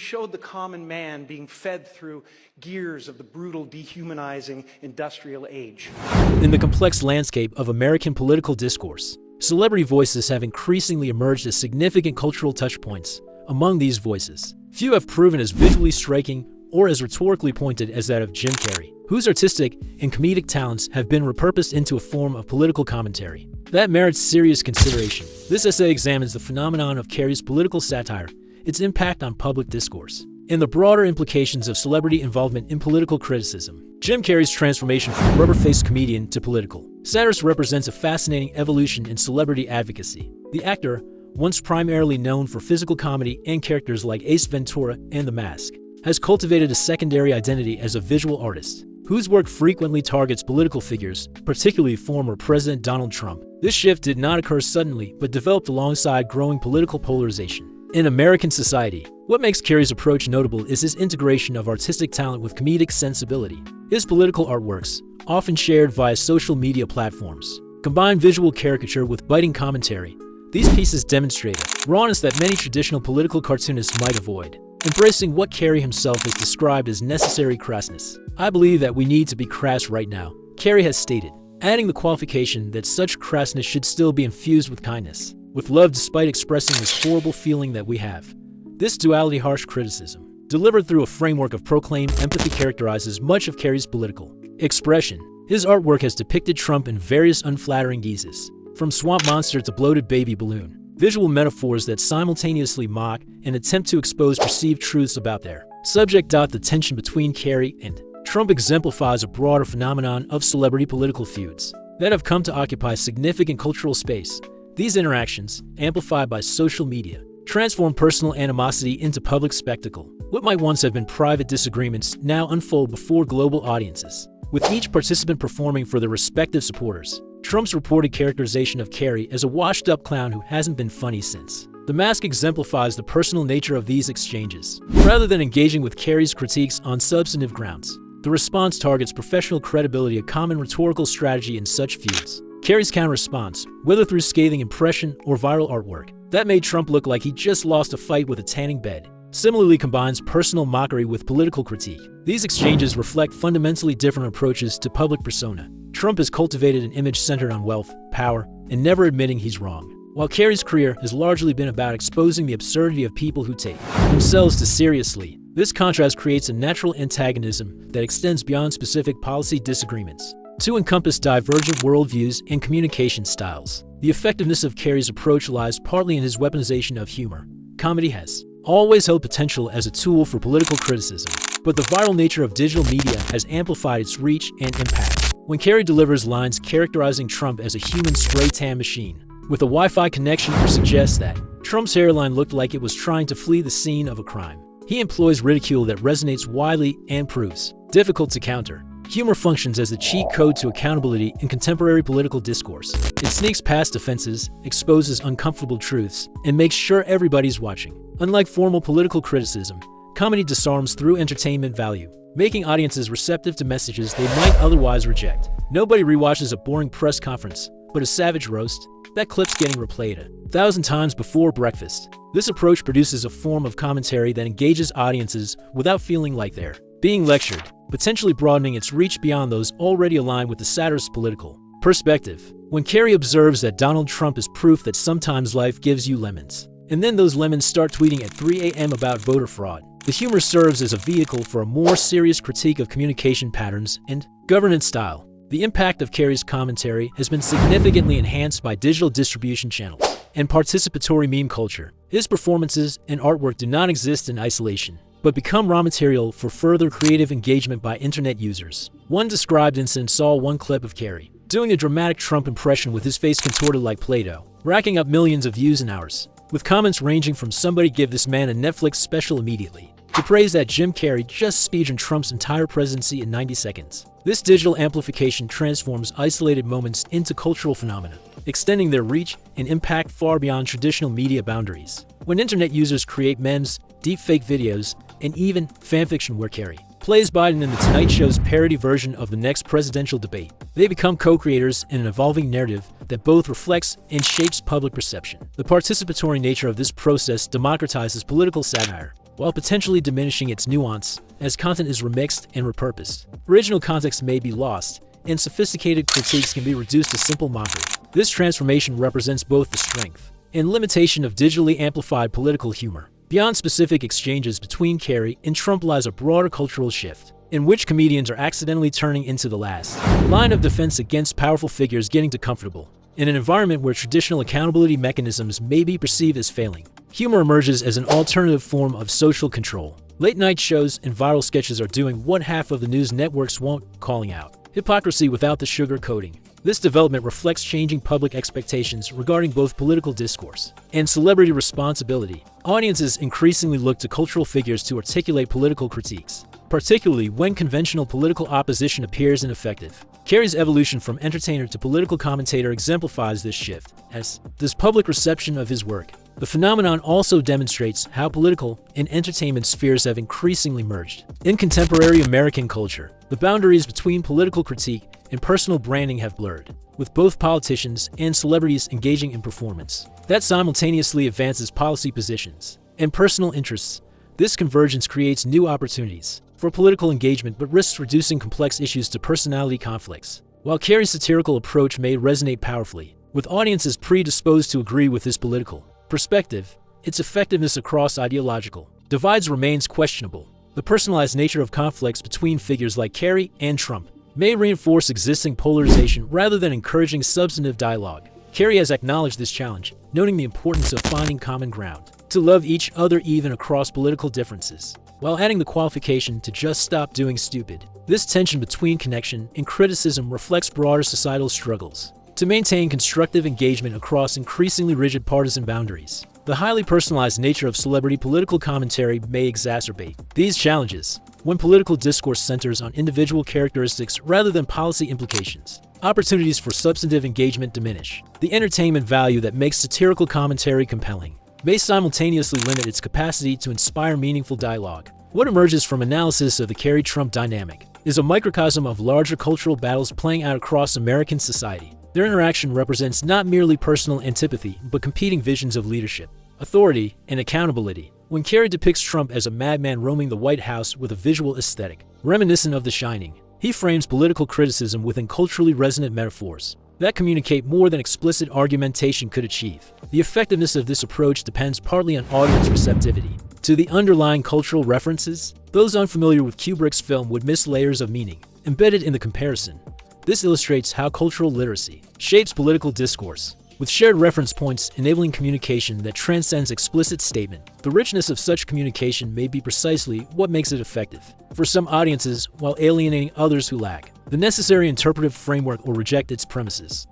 showed the common man being fed through gears of the brutal, dehumanizing industrial age. In the complex landscape of American political discourse, celebrity voices have increasingly emerged as significant cultural touchpoints. Among these voices, few have proven as visually striking or as rhetorically pointed as that of Jim Carrey, whose artistic and comedic talents have been repurposed into a form of political commentary that merits serious consideration. This essay examines the phenomenon of Carrey's political satire, its impact on public discourse, and the broader implications of celebrity involvement in political criticism. Jim Carrey's transformation from rubber-faced comedian to political satirist represents a fascinating evolution in celebrity advocacy. The actor, once primarily known for physical comedy and characters like Ace Ventura and The Mask, has cultivated a secondary identity as a visual artist, whose work frequently targets political figures, particularly former President Donald Trump. This shift did not occur suddenly, but developed alongside growing political polarization in American society. What makes Carrey's approach notable is his integration of artistic talent with comedic sensibility. His political artworks, often shared via social media platforms, combine visual caricature with biting commentary. These pieces demonstrate a rawness that many traditional political cartoonists might avoid, embracing what Carrey himself has described as necessary crassness. "I believe that we need to be crass right now," Carrey has stated, adding the qualification that such crassness should still be infused with kindness, with love despite expressing this horrible feeling that we have. This duality, harsh criticism, delivered through a framework of proclaimed empathy, characterizes much of Carrey's political expression. His artwork has depicted Trump in various unflattering guises, from swamp monster to bloated baby balloon, visual metaphors that simultaneously mock and attempt to expose perceived truths about their subject. The tension between Carrey and Trump exemplifies a broader phenomenon of celebrity political feuds that have come to occupy significant cultural space. These interactions, amplified by social media, transform personal animosity into public spectacle. What might once have been private disagreements now unfold before global audiences, with each participant performing for their respective supporters. Trump's reported characterization of Carrey as a washed-up clown who hasn't been funny since The Mask exemplifies the personal nature of these exchanges. Rather than engaging with Carrey's critiques on substantive grounds, the response targets professional credibility, a common rhetorical strategy in such feuds. Carrey's counter-response, whether through scathing impression or viral artwork that made Trump look like he just lost a fight with a tanning bed, similarly combines personal mockery with political critique. These exchanges reflect fundamentally different approaches to public persona. Trump has cultivated an image centered on wealth, power, and never admitting he's wrong, while Carrey's career has largely been about exposing the absurdity of people who take themselves too seriously. This contrast creates a natural antagonism that extends beyond specific policy disagreements to encompass divergent worldviews and communication styles. The effectiveness of Carrey's approach lies partly in his weaponization of humor. Comedy has always held potential as a tool for political criticism, but the viral nature of digital media has amplified its reach and impact. When Carrey delivers lines characterizing Trump as a human spray tan machine with a Wi-Fi connection, or suggests that Trump's hairline looked like it was trying to flee the scene of a crime, he employs ridicule that resonates widely and proves difficult to counter. Humor functions as a cheat code to accountability in contemporary political discourse. It sneaks past defenses, exposes uncomfortable truths, and makes sure everybody's watching. Unlike formal political criticism, comedy disarms through entertainment value, making audiences receptive to messages they might otherwise reject. Nobody rewatches a boring press conference, but a savage roast. That clip's getting replayed 1,000 times before breakfast. This approach produces a form of commentary that engages audiences without feeling like they're being lectured, potentially broadening its reach beyond those already aligned with the satirist's political perspective. When Carrey observes that Donald Trump is proof that sometimes life gives you lemons, and then those lemons start tweeting at 3 a.m. about voter fraud, the humor serves as a vehicle for a more serious critique of communication patterns and governance style. The impact of Carrey's commentary has been significantly enhanced by digital distribution channels and participatory meme culture. His performances and artwork do not exist in isolation, but become raw material for further creative engagement by internet users. One described incident saw one clip of Carrey doing a dramatic Trump impression with his face contorted like Play-Doh, racking up millions of views in hours, with comments ranging from "somebody give this man a Netflix special immediately" to praise that Jim Carrey just speedrun Trump's entire presidency in 90 seconds. This digital amplification transforms isolated moments into cultural phenomena, extending their reach and impact far beyond traditional media boundaries. When internet users create memes, deepfake videos, and even fanfiction where Carrey plays Biden in The Tonight Show's parody version of the next presidential debate, they become co-creators in an evolving narrative that both reflects and shapes public perception. The participatory nature of this process democratizes political satire. while potentially diminishing its nuance as content is remixed and repurposed. Original context may be lost, and sophisticated critiques can be reduced to simple mockery. This transformation represents both the strength and limitation of digitally amplified political humor. Beyond specific exchanges between Carrey and Trump lies a broader cultural shift, in which comedians are accidentally turning into the last line of defense against powerful figures getting too comfortable. In an environment where traditional accountability mechanisms may be perceived as failing, humor emerges as an alternative form of social control. Late-night shows and viral sketches are doing what half of the news networks won't, calling out hypocrisy without the sugar coating. This development reflects changing public expectations regarding both political discourse and celebrity responsibility. Audiences increasingly look to cultural figures to articulate political critiques, particularly when conventional political opposition appears ineffective. Carrey's evolution from entertainer to political commentator exemplifies this shift, as does public reception of his work. The phenomenon also demonstrates how political and entertainment spheres have increasingly merged. In contemporary American culture, the boundaries between political critique and personal branding have blurred, with both politicians and celebrities engaging in performance that simultaneously advances policy positions and personal interests. This convergence creates new opportunities for political engagement but risks reducing complex issues to personality conflicts. While Carrey's satirical approach may resonate powerfully with audiences predisposed to agree with his political perspective, its effectiveness across ideological divides remains questionable. The personalized nature of conflicts between figures like Carrey and Trump may reinforce existing polarization rather than encouraging substantive dialogue. Carrey has acknowledged this challenge, noting the importance of finding common ground to love each other even across political differences, while adding the qualification to just stop doing stupid. This tension between connection and criticism reflects broader societal struggles to maintain constructive engagement across increasingly rigid partisan boundaries. The highly personalized nature of celebrity political commentary may exacerbate these challenges when political discourse centers on individual characteristics rather than policy implications. Opportunities for substantive engagement diminish. The entertainment value that makes satirical commentary compelling may simultaneously limit its capacity to inspire meaningful dialogue. What emerges from analysis of the Carrey-Trump dynamic is a microcosm of larger cultural battles playing out across American society. Their interaction represents not merely personal antipathy, but competing visions of leadership, authority, and accountability. When Carrey depicts Trump as a madman roaming the White House with a visual aesthetic reminiscent of The Shining, he frames political criticism within culturally resonant metaphors that communicate more than explicit argumentation could achieve. The effectiveness of this approach depends partly on audience receptivity to the underlying cultural references. Those unfamiliar with Kubrick's film would miss layers of meaning embedded in the comparison. This illustrates how cultural literacy shapes political discourse, with shared reference points enabling communication that transcends explicit statement. The richness of such communication may be precisely what makes it effective for some audiences while alienating others who lack the necessary interpretive framework or reject its premises.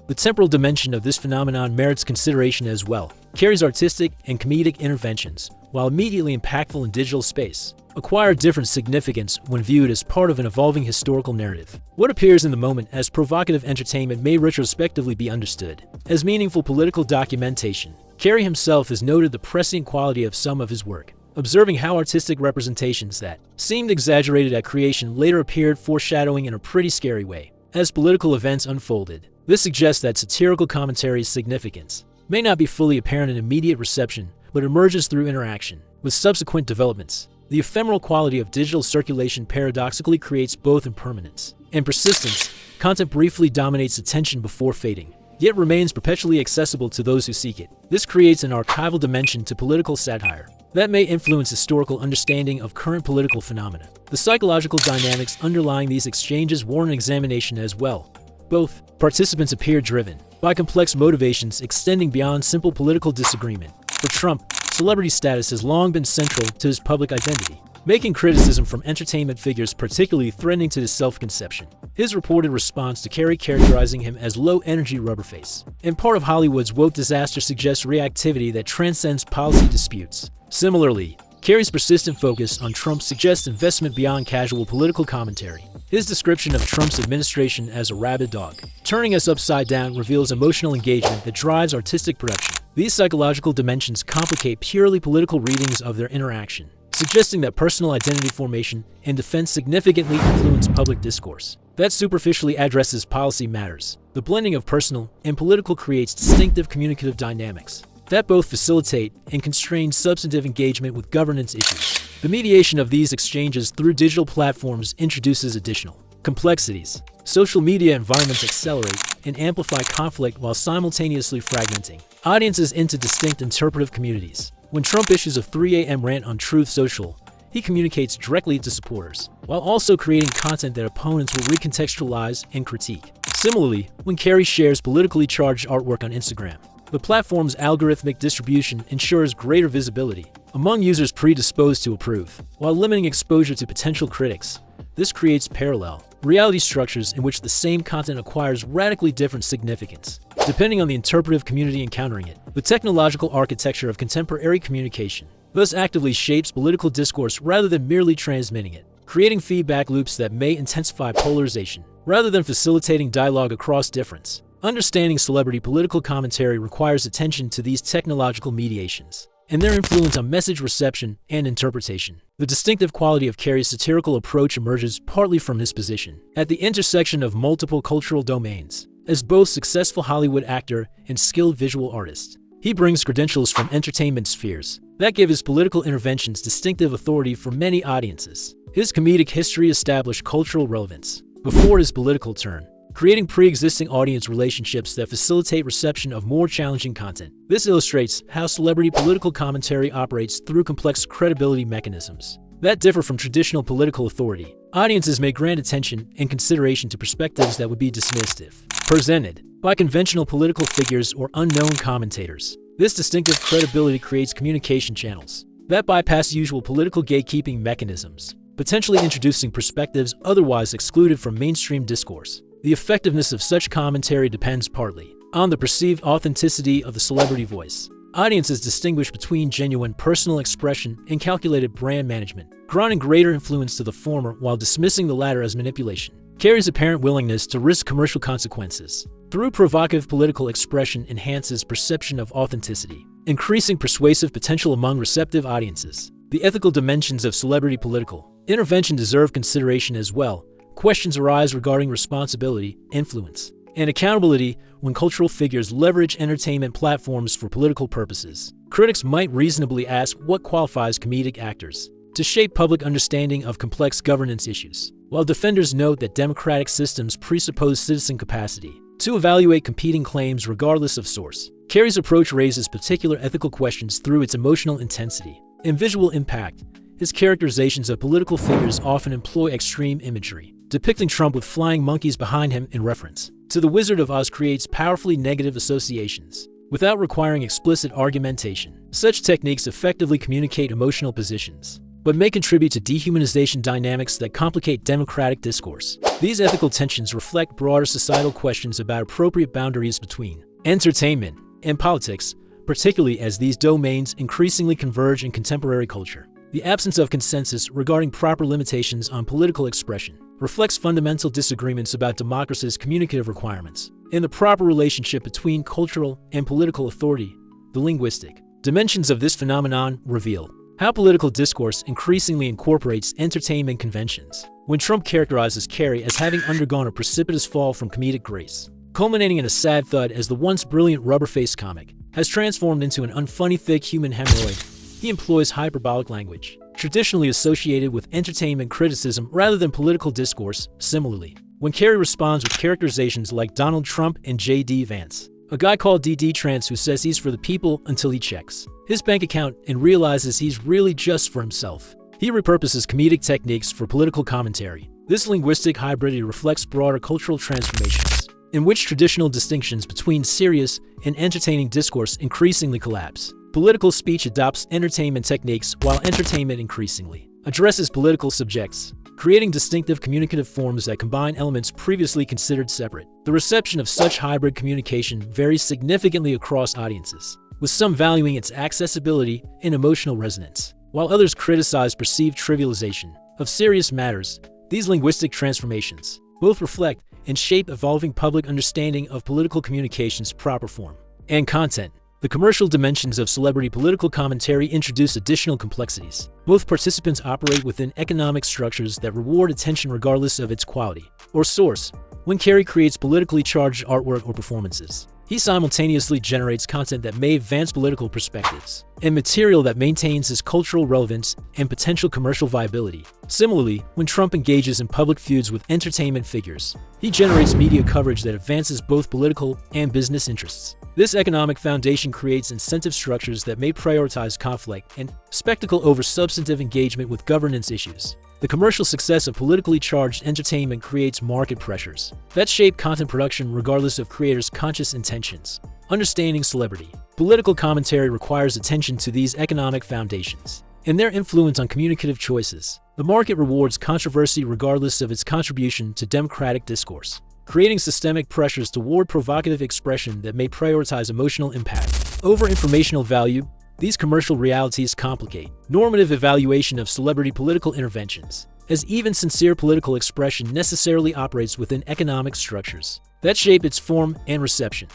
The temporal dimension of this phenomenon merits consideration as well. Carrey's artistic and comedic interventions, while immediately impactful in digital space, acquire different significance when viewed as part of an evolving historical narrative. What appears in the moment as provocative entertainment may retrospectively be understood as meaningful political documentation. Carrey himself has noted the prescient quality of some of his work, observing how artistic representations that seemed exaggerated at creation later appeared foreshadowing in a pretty scary way as political events unfolded. This suggests that satirical commentary's significance may not be fully apparent in immediate reception, but emerges through interaction with subsequent developments. The ephemeral quality of digital circulation paradoxically creates both impermanence and persistence. Content briefly dominates attention before fading, yet remains perpetually accessible to those who seek it. This creates an archival dimension to political satire that may influence historical understanding of current political phenomena. The psychological dynamics underlying these exchanges warrant examination as well. Both participants appear driven by complex motivations extending beyond simple political disagreement. For Trump, celebrity status has long been central to his public identity, making criticism from entertainment figures particularly threatening to his self-conception. His reported response to Carrey characterizing him as low-energy rubberface and part of Hollywood's woke disaster suggests reactivity that transcends policy disputes. Similarly, Carrey's persistent focus on Trump suggests investment beyond casual political commentary. His description of Trump's administration as a rabid dog turning us upside down reveals emotional engagement that drives artistic production. These psychological dimensions complicate purely political readings of their interaction, suggesting that personal identity formation and defense significantly influence public discourse that superficially addresses policy matters. The blending of personal and political creates distinctive communicative dynamics that both facilitate and constrain substantive engagement with governance issues. The mediation of these exchanges through digital platforms introduces additional complexities. Social media environments accelerate and amplify conflict while simultaneously fragmenting audiences into distinct interpretive communities. When Trump issues a 3 a.m. rant on Truth Social, he communicates directly to supporters, while also creating content that opponents will recontextualize and critique. Similarly, when Carrey shares politically charged artwork on Instagram, the platform's algorithmic distribution ensures greater visibility among users predisposed to approve, while limiting exposure to potential critics. This creates parallel reality structures in which the same content acquires radically different significance, depending on the interpretive community encountering it. The technological architecture of contemporary communication thus actively shapes political discourse rather than merely transmitting it, creating feedback loops that may intensify polarization rather than facilitating dialogue across difference. Understanding celebrity political commentary requires attention to these technological mediations and their influence on message reception and interpretation. The distinctive quality of Carrey's satirical approach emerges partly from his position at the intersection of multiple cultural domains. As both successful Hollywood actor and skilled visual artist, he brings credentials from entertainment spheres that give his political interventions distinctive authority for many audiences. His comedic history established cultural relevance before his political turn, creating pre-existing audience relationships that facilitate reception of more challenging content. This illustrates how celebrity political commentary operates through complex credibility mechanisms that differ from traditional political authority. Audiences may grant attention and consideration to perspectives that would be dismissed if presented by conventional political figures or unknown commentators. This distinctive credibility creates communication channels that bypass usual political gatekeeping mechanisms, potentially introducing perspectives otherwise excluded from mainstream discourse. The effectiveness of such commentary depends partly on the perceived authenticity of the celebrity voice. Audiences distinguish between genuine personal expression and calculated brand management, granting greater influence to the former while dismissing the latter as manipulation. Carrey's apparent willingness to risk commercial consequences through provocative political expression enhances perception of authenticity, increasing persuasive potential among receptive audiences. The ethical dimensions of celebrity political intervention deserve consideration as well. Questions arise regarding responsibility, influence, and accountability when cultural figures leverage entertainment platforms for political purposes. Critics might reasonably ask what qualifies comedic actors to shape public understanding of complex governance issues, while defenders note that democratic systems presuppose citizen capacity to evaluate competing claims regardless of source. Carrey's approach raises particular ethical questions through its emotional intensity and visual impact. His characterizations of political figures often employ extreme imagery, depicting Trump with flying monkeys behind him in reference to the Wizard of Oz creates powerfully negative associations without requiring explicit argumentation. Such techniques effectively communicate emotional positions, but may contribute to dehumanization dynamics that complicate democratic discourse. These ethical tensions reflect broader societal questions about appropriate boundaries between entertainment and politics, particularly as these domains increasingly converge in contemporary culture. The absence of consensus regarding proper limitations on political expression reflects fundamental disagreements about democracy's communicative requirements and the proper relationship between cultural and political authority. The linguistic dimensions of this phenomenon reveal how political discourse increasingly incorporates entertainment conventions. When Trump characterizes Carrey as having undergone a precipitous fall from comedic grace, culminating in a sad thud as the once brilliant rubber-faced comic has transformed into an unfunny thick human hemorrhoid, he employs hyperbolic language, traditionally associated with entertainment criticism rather than political discourse. Similarly, when Carrey responds with characterizations like Donald Trump and J.D. Vance, a guy called D.D. Trance who says he's for the people until he checks his bank account and realizes he's really just for himself, he repurposes comedic techniques for political commentary. This linguistic hybridity reflects broader cultural transformations, in which traditional distinctions between serious and entertaining discourse increasingly collapse. Political speech adopts entertainment techniques while entertainment increasingly addresses political subjects, creating distinctive communicative forms that combine elements previously considered separate. The reception of such hybrid communication varies significantly across audiences, with some valuing its accessibility and emotional resonance, while others criticize perceived trivialization of serious matters. These linguistic transformations both reflect and shape evolving public understanding of political communication's proper form and content. The commercial dimensions of celebrity political commentary introduce additional complexities. Both participants operate within economic structures that reward attention regardless of its quality or source. When Carrey creates politically charged artwork or performances, He simultaneously generates content that may advance political perspectives and material that maintains his cultural relevance and potential commercial viability. Similarly, when Trump engages in public feuds with entertainment figures, he generates media coverage that advances both political and business interests. This economic foundation creates incentive structures that may prioritize conflict and spectacle over substantive engagement with governance issues. The commercial success of politically charged entertainment creates market pressures that shape content production regardless of creators' conscious intentions. Understanding celebrity political commentary requires attention to these economic foundations and their influence on communicative choices. The market rewards controversy regardless of its contribution to democratic discourse, creating systemic pressures toward provocative expression that may prioritize emotional impact over informational value. These commercial realities complicate normative evaluation of celebrity political interventions, as even sincere political expression necessarily operates within economic structures that shape its form and reception.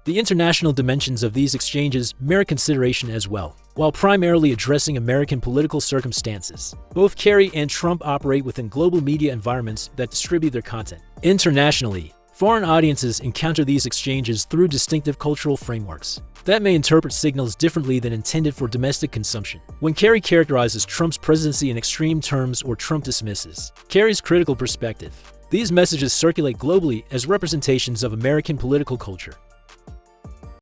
The international dimensions of these exchanges merit consideration as well. While primarily addressing American political circumstances, both Carrey and Trump operate within global media environments that distribute their content. Internationally, foreign audiences encounter these exchanges through distinctive cultural frameworks that may interpret signals differently than intended for domestic consumption. When Carrey characterizes Trump's presidency in extreme terms or Trump dismisses Carrey's critical perspective, these messages circulate globally as representations of American political culture.